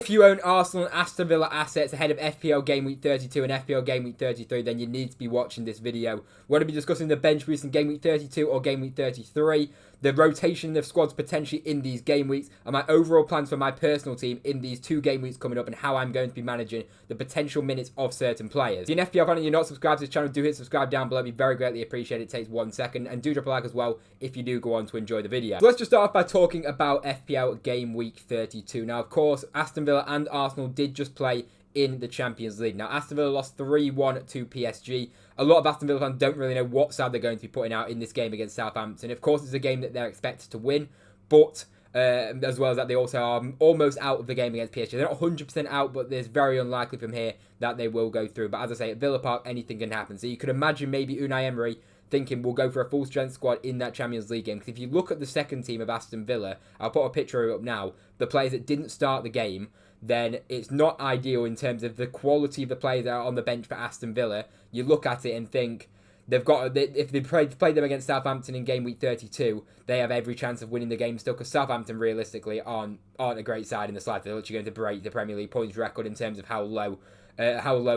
If you own Arsenal and Aston Villa assets ahead of FPL Game Week 32 and FPL Game Week 33, then you need to be watching this video. We're going to be discussing the bench boost in Game Week 32 or Game Week 33, the rotation of squads potentially in these game weeks, and my overall plans for my personal team in these 2 game weeks coming up, and how I'm going to be managing the potential minutes of certain players. If you're an FPL fan and you're not subscribed to this channel, do hit subscribe down below. It'd be very greatly appreciated. It takes 1 second, and do drop a like as well if you do go on to enjoy the video. So let's just start off by talking about FPL Game Week 32. Now, of course, Aston Villa and Arsenal did just play in the Champions League. Now, Aston Villa lost 3-1 to PSG. A lot of Aston Villa fans don't really know what side they're going to be putting out in this game against Southampton. Of course, it's a game that they're expected to win, but as well as that, they also are almost out of the game against PSG. They're not 100% out, but it's very unlikely from here that they will go through. But as I say, at Villa Park, anything can happen. So you could imagine maybe Unai Emery thinking we'll go for a full-strength squad in that Champions League game. Because if you look at the second team of Aston Villa, I'll put a picture up now, the players that didn't start the game, then it's not ideal in terms of the quality of the players that are on the bench for Aston Villa. You look at it and think they've got, if they played them against Southampton in Game Week 32, they have every chance of winning the game still, because Southampton realistically aren't a great side in the slide. They're literally going to break the Premier League points record in terms of how low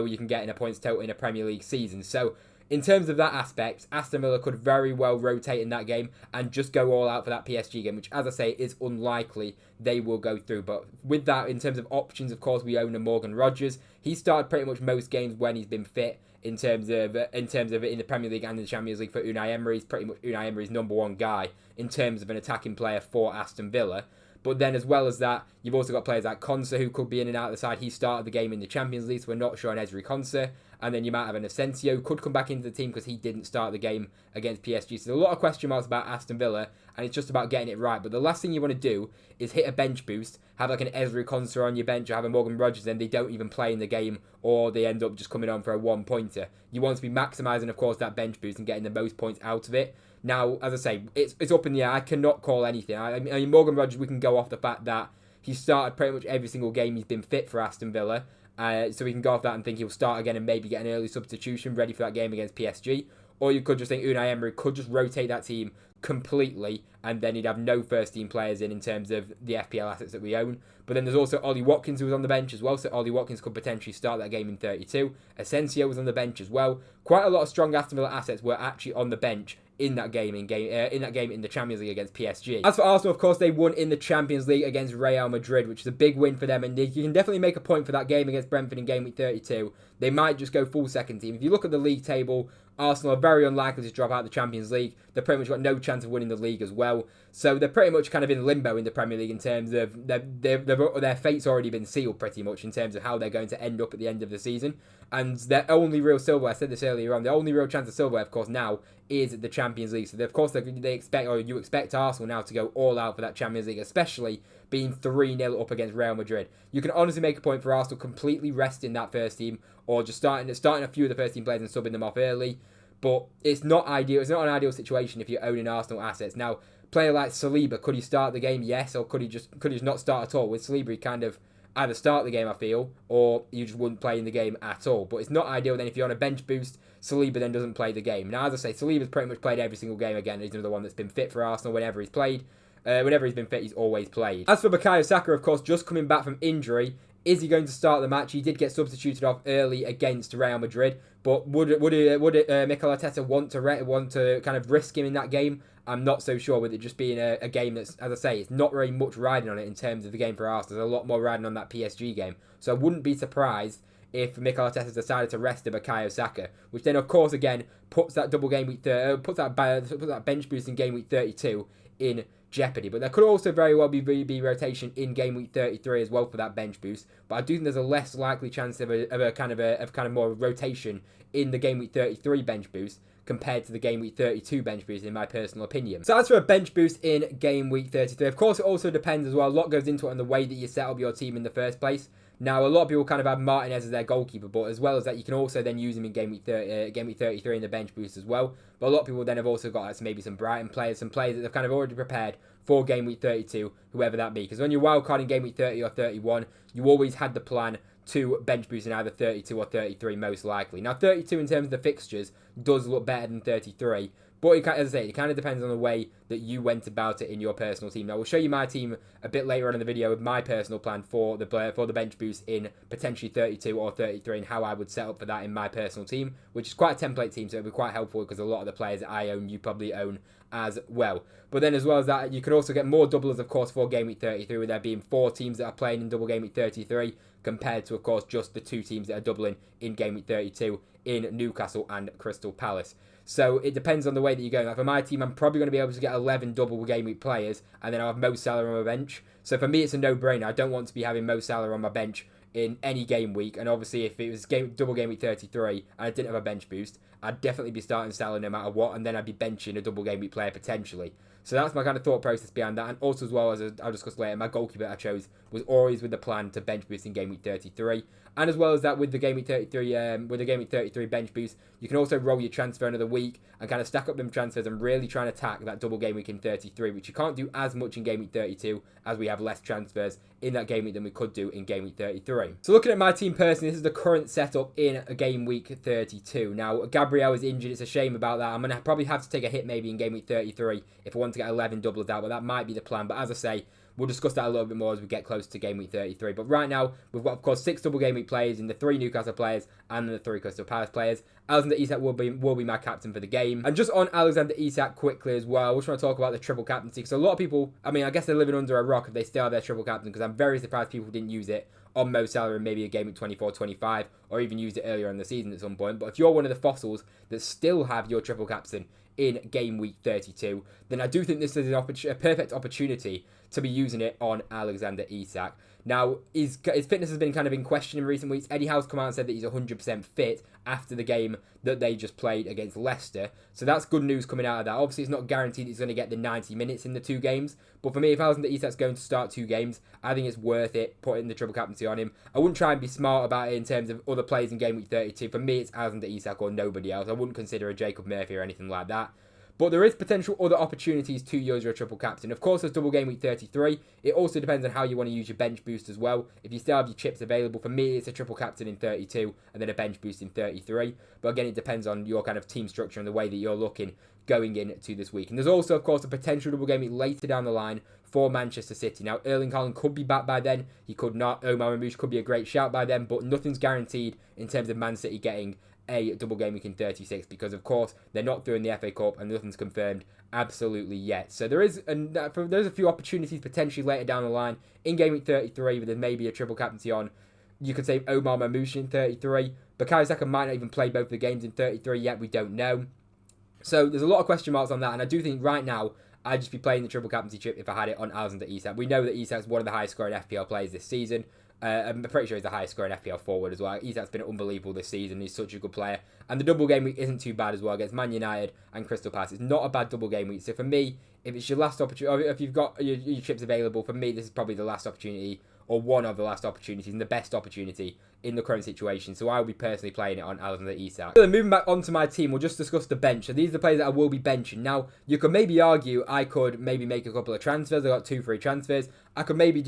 you can get in a points total in a Premier League season. So in terms of that aspect, Aston Villa could very well rotate in that game and just go all out for that PSG game, which, as I say, is unlikely they will go through. But with that, in terms of options, of course, we own a Morgan Rogers. He started pretty much most games when he's been fit in terms of in the Premier League and in the Champions League for Unai Emery. He's pretty much Unai Emery's #1 guy in terms of an attacking player for Aston Villa. But then, as well as that, you've also got players like Konsa, who could be in and out of the side. He started the game in the Champions League, so we're not sure on Ezri Konsa. And then you might have an Asensio, could come back into the team because he didn't start the game against PSG. So there's a lot of question marks about Aston Villa, and it's just about getting it right. But the last thing you want to do is hit a bench boost, have like an Ezri Konsa on your bench, or have a Morgan Rogers, and they don't even play in the game, or they end up just coming on for a 1-pointer. You want to be maximising, of course, that bench boost and getting the most points out of it. Now, as I say, it's up in the air. I cannot call anything. I mean, Morgan Rogers, we can go off the fact that he started pretty much every single game he's been fit for Aston Villa. So we can go off that and think he'll start again and maybe get an early substitution ready for that game against PSG. Or you could just think Unai Emery could just rotate that team completely, and then he'd have no first-team players in terms of the FPL assets that we own. But then there's also Ollie Watkins, who was on the bench as well, so Ollie Watkins could potentially start that game in 32. Asensio was on the bench as well. Quite a lot of strong Aston Villa assets were actually on the bench in that game in the Champions League against PSG. As for Arsenal, of course, they won in the Champions League against Real Madrid, which is a big win for them, and you can definitely make a point for that game against Brentford in Game Week 32. They might just go full second team. If you look at the league table, Arsenal are very unlikely to drop out of the Champions League. They've pretty much got no chance of winning the league as well. So they're pretty much kind of in limbo in the Premier League in terms of their fate's already been sealed pretty much in terms of how they're going to end up at the end of the season. And their only real silverware, I said this earlier on, the only real chance of silverware, of course, now is the Champions League. So, of course, they expect, or you expect Arsenal now to go all out for that Champions League, especially being 3-0 up against Real Madrid. You can honestly make a point for Arsenal completely resting that first team, or just starting a few of the first team players and subbing them off early. But it's not ideal. It's not an ideal situation if you're owning Arsenal assets. Now, player like Saliba, could he start the game? Yes, or could he just not start at all? With Saliba, he kind of either start the game, I feel, or you just wouldn't play in the game at all. But it's not ideal then if you're on a bench boost, Saliba then doesn't play the game. Now, as I say, Saliba's pretty much played every single game again. He's another one that's been fit for Arsenal whenever he's played. Whenever he's been fit, he's always played. As for Bukayo Saka, of course, just coming back from injury, is he going to start the match? He did get substituted off early against Real Madrid, but would Mikel Arteta want to kind of risk him in that game? I'm not so sure, with it just being a game that's, as I say, it's not very much riding on it in terms of the game for Arsenal. There's a lot more riding on that PSG game. So I wouldn't be surprised if Mikel Arteta decided to rest Bukayo Saka, which then, of course, again, puts that puts that bench boost in Game Week 32 in jeopardy. But there could also very well be rotation in Game Week 33 as well for that bench boost. But I do think there's a less likely chance of a kind of more rotation in the Game Week 33 bench boost compared to the Game Week 32 bench boost, in my personal opinion. So as for a bench boost in Game Week 33, of course, it also depends as well. A lot goes into it on the way that you set up your team in the first place. Now, a lot of people kind of have Martinez as their goalkeeper, but as well as that, you can also then use him in Game Week 33 in the bench boost as well. But a lot of people then have also got maybe some Brighton players, some players that they've kind of already prepared for Game Week 32, whoever that be. Because when you're wildcard in Game Week 30 or 31, you always had the plan to bench boost in either 32 or 33 most likely. Now, 32 in terms of the fixtures does look better than 33, But as I say, it kind of depends on the way that you went about it in your personal team. Now, we'll show you my team a bit later on in the video with my personal plan for the bench boost in potentially 32 or 33 and how I would set up for that in my personal team, which is quite a template team, so it'll be quite helpful because a lot of the players that I own, you probably own as well. But then as well as that, you can also get more doublers, of course, for Game Week 33, with there being 4 teams that are playing in double Game Week 33, compared to, of course, just the 2 teams that are doubling in Game Week 32 in Newcastle and Crystal Palace. So it depends on the way that you're going. Like for my team, I'm probably going to be able to get 11 double Game Week players, and then I'll have Mo Salah on my bench. So for me, it's a no-brainer. I don't want to be having Mo Salah on my bench in any game week, and obviously if it was double Game Week 33 and I didn't have a bench boost, I'd definitely be starting Salah no matter what, and then I'd be benching a double Game Week player potentially. So that's my kind of thought process behind that, and also as well, as I'll discuss later, my goalkeeper I chose was always with the plan to bench boost in Game Week 33, and as well as that with the Game Week 33 bench boost, you can also roll your transfer another week and kind of stack up them transfers and really try and attack that double Game Week in 33, which you can't do as much in Game Week 32 as we have less transfers in that game week than we could do in Game Week 33. So looking at my team personally, this is the current setup in Game Week 32. Now, Gabriel is injured. It's a shame about that. I'm going to probably have to take a hit maybe in Game Week 33 if I want to get 11 doublers out, but that might be the plan. But as I say, we'll discuss that a little bit more as we get close to Game Week 33. But right now, we've got, of course, 6 double Game Week players in the 3 Newcastle players and the 3 Crystal Palace players. Alexander Isak will be my captain for the game. And just on Alexander Isak quickly as well, I just want to talk about the triple captaincy. Because a lot of people, I mean, I guess they're living under a rock if they still have their triple captain, because I'm very surprised people didn't use it on Mo Salah in maybe a Game Week 24-25, or even used it earlier in the season at some point. But if you're one of the fossils that still have your triple captain in Game Week 32, then I do think this is a perfect opportunity to be using it on Alexander Isak. Now, his fitness has been kind of in question in recent weeks. Eddie Howe's come out and said that he's 100% fit after the game that they just played against Leicester. So that's good news coming out of that. Obviously, it's not guaranteed he's going to get the 90 minutes in the 2 games. But for me, if Alexander Isak's going to start 2 games, I think it's worth it putting the triple captaincy on him. I wouldn't try and be smart about it in terms of other players in Game Week 32. For me, it's Alexander Isak or nobody else. I wouldn't consider a Jacob Murphy or anything like that. But there is potential other opportunities to use your triple captain. Of course, there's double Game Week 33. It also depends on how you want to use your bench boost as well. If you still have your chips available, for me, it's a triple captain in 32 and then a bench boost in 33. But again, it depends on your kind of team structure and the way that you're looking going into this week. And there's also, of course, a potential double game week later down the line for Manchester City. Now, Erling Haaland could be back by then. He could not. Omar Marmoush could be a great shout by then, but nothing's guaranteed in terms of Man City getting a double game week in 36 because, of course, they're not through in the FA Cup and nothing's confirmed absolutely yet. So there's a few opportunities potentially later down the line in game week 33 where there may be a triple captaincy on. You could say Omar Marmoush in 33. Bukayo Saka might not even play both the games in 33 yet. We don't know. So there's a lot of question marks on that, and I do think right now I'd just be playing the triple captaincy chip if I had it on Alexander Isak. We know that Isak's one of the highest scoring FPL players this season. I'm pretty sure he's the highest scoring FPL forward as well. Isak's been unbelievable this season. He's such a good player. And the double game week isn't too bad as well against Man United and Crystal Palace. It's not a bad double game week. So for me, if it's your last opportunity, if you've got your chips available, for me, this is probably the last opportunity or one of the last opportunities and the best opportunity in the current situation. So I will be personally playing it on Alexander Isak. So then moving back onto my team, we'll just discuss the bench. So these are the players that I will be benching. Now, you could maybe argue I could maybe make a couple of transfers. I got 2 free transfers. I could maybe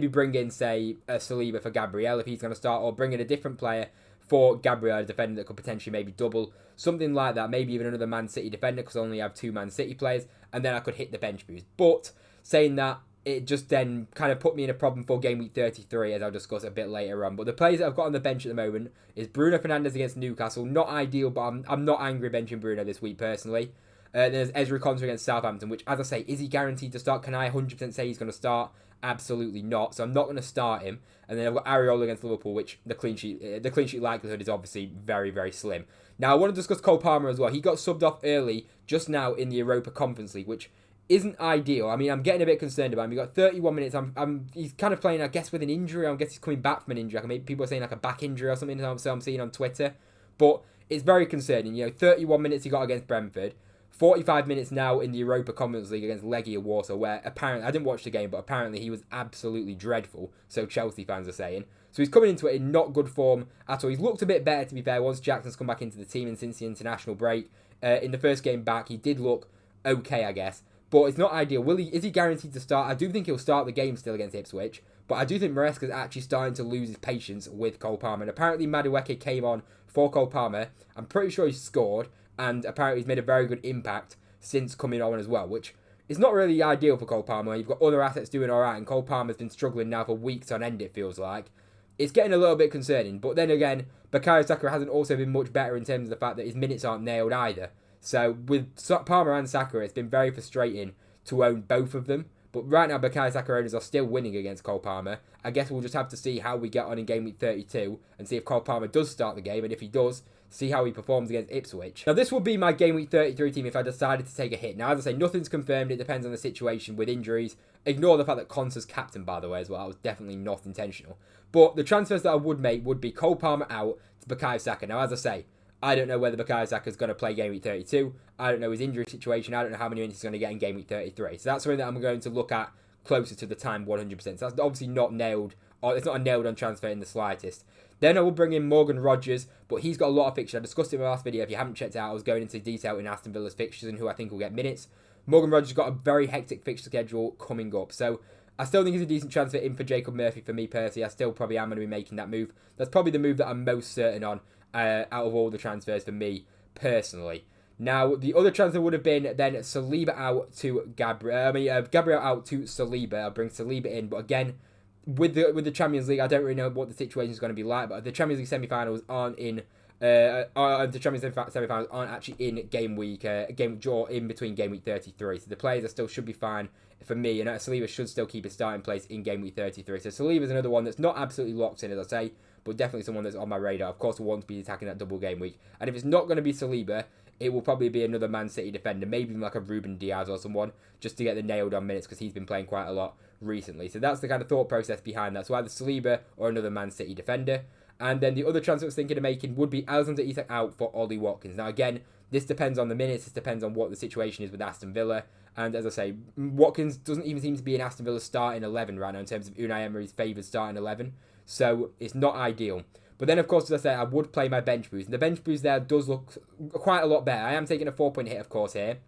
bring in, say, a Saliba for Gabriel if he's going to start, or bring in a different player for Gabriel, a defender that could potentially maybe double. Something like that. Maybe even another Man City defender because I only have 2 Man City players. And then I could hit the bench boost. But saying that, it just then kind of put me in a problem for game week 33, as I'll discuss a bit later on. But the players that I've got on the bench at the moment is Bruno Fernandes against Newcastle. Not ideal, but I'm not angry benching Bruno this week personally. There's Ezri Konsa against Southampton, which, as I say, is he guaranteed to start? Can I 100% say he's going to start? Absolutely not. So I'm not going to start him. And then I've got Areola against Liverpool, which the clean sheet likelihood is obviously very, very slim. Now, I want to discuss Cole Palmer as well. He got subbed off early just now in the Europa Conference League, which isn't ideal. I mean, I'm getting a bit concerned about him. He got 31 minutes. He's kind of playing, I guess, with an injury. I guess he's coming back from an injury. People are saying like a back injury or something. So I'm seeing on Twitter. But it's very concerning. 31 minutes he got against Brentford. 45 minutes now in the Europa Conference League against Legia Warsaw, where apparently, I didn't watch the game, but apparently he was absolutely dreadful. So Chelsea fans are saying. So he's coming into it in not good form at all. He's looked a bit better, to be fair, once Jackson's come back into the team and since the international break. In the first game back, he did look okay, I guess. But it's not ideal. Is he guaranteed to start? I do think he'll start the game still against Ipswich. But I do think Maresca's actually starting to lose his patience with Cole Palmer. And apparently Madueke came on for Cole Palmer. I'm pretty sure he scored. and apparently he's made a very good impact since coming on as well, which is not really ideal for Cole Palmer. You've got other assets doing alright, and Cole Palmer's been struggling now for weeks on end, it feels like. It's getting a little bit concerning, but then again, Bukayo Saka hasn't also been much better in terms of the fact that his minutes aren't nailed either. So with Palmer and Saka, it's been very frustrating to own both of them. But right now, Bukayo Saka owners are still winning against Cole Palmer. I guess we'll just have to see how we get on in game week 32 and see if Cole Palmer does start the game, and if he does, see how he performs against Ipswich. Now, this would be my game week 33 team if I decided to take a hit. Now, as I say, nothing's confirmed. It depends on the situation with injuries. Ignore the fact that Conte's captain, by the way, as well. That was definitely not intentional. But the transfers that I would make would be Cole Palmer out to Bukayo Saka. Now, as I say, I don't know whether Bukayo Saka is going to play game week 32. I don't know his injury situation. I don't know how many minutes he's going to get in game week 33. So that's something that I'm going to look at closer to the time 100%. So that's obviously not nailed, or it's not a nailed on transfer in the slightest. Then I will bring in Morgan Rogers, but he's got a lot of fixtures. I discussed it in my last video. If you haven't checked it out, I was going into detail in Aston Villa's fixtures and who I think will get minutes. Morgan Rogers got a very hectic fixture schedule coming up. So I still think it's a decent transfer in for Jacob Murphy for me personally. I still probably am going to be making that move. That's probably the move that I'm most certain on out of all the transfers for me personally. Now, the other transfer would have been then Saliba out to Gabriel. Gabriel out to Saliba. I'll bring Saliba in, but again, with the Champions League, I don't really know what the situation is going to be like. But the Champions League semi-finals aren't in. The Champions League semi-finals aren't actually in game week draw in between game week 33. So the players should be fine for me, and Saliba should still keep his starting place in game week 33. So Saliba is another one that's not absolutely locked in, as I say, but definitely someone that's on my radar. Of course, I want to be attacking that double game week, and if it's not going to be Saliba, it will probably be another Man City defender, maybe like a Ruben Diaz or someone, just to get the nailed on minutes because he's been playing quite a lot recently. So that's the kind of thought process behind that. So either Saliba or another Man City defender. And then the other transfer I was thinking of making would be Alexander Isak out for Ollie Watkins. Now again, this depends on the minutes, this depends on what the situation is with Aston Villa. And as I say, Watkins doesn't even seem to be in Aston Villa's starting 11 right now in terms of Unai Emery's favoured starting 11. So it's not ideal. But then, of course, as I say, I would play my bench boost. And the bench boost there does look quite a lot better. I am taking a 4-point hit, of course, here.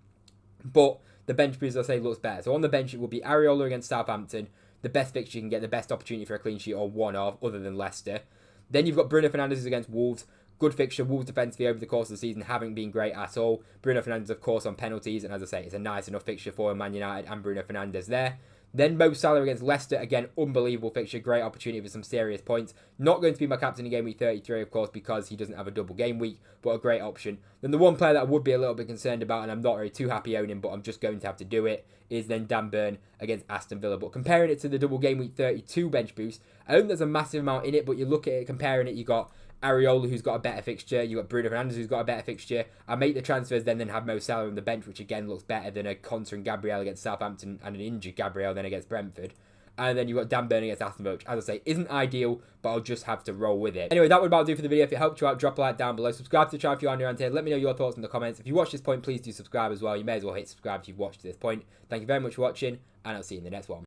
But the bench boost, as I say, looks better. So on the bench, it will be Areola against Southampton. The best fixture you can get, the best opportunity for a clean sheet, or one of, other than Leicester. Then you've got Bruno Fernandes against Wolves. Good fixture. Wolves defensively over the course of the season haven't been great at all. Bruno Fernandes, of course, on penalties. And as I say, it's a nice enough fixture for Man United and Bruno Fernandes there. Then Mo Salah against Leicester. Again, unbelievable fixture. Great opportunity for some serious points. Not going to be my captain in game week 33, of course, because he doesn't have a double game week, but a great option. Then the one player that I would be a little bit concerned about, and I'm not really too happy owning, but I'm just going to have to do it, is then Dan Burn against Aston Villa. But comparing it to the double game week 32 bench boost, I don't think there's a massive amount in it, but you look at it, comparing it, you got Areola, who's got a better fixture. You got Bruno Fernandes, who's got a better fixture. I make the transfers, then have Mo Salah on the bench, which again looks better than a Conte and Gabriel against Southampton and an injured Gabriel then against Brentford. And then you've got Dan Burn against Aston Villa, which, as I say, isn't ideal, but I'll just have to roll with it. Anyway, that would about do for the video. If it helped you out, drop a like down below. Subscribe to the channel if you are new around here. Let me know your thoughts in the comments. If you watched this point, please do subscribe as well. You may as well hit subscribe if you've watched to this point. Thank you very much for watching, and I'll see you in the next one.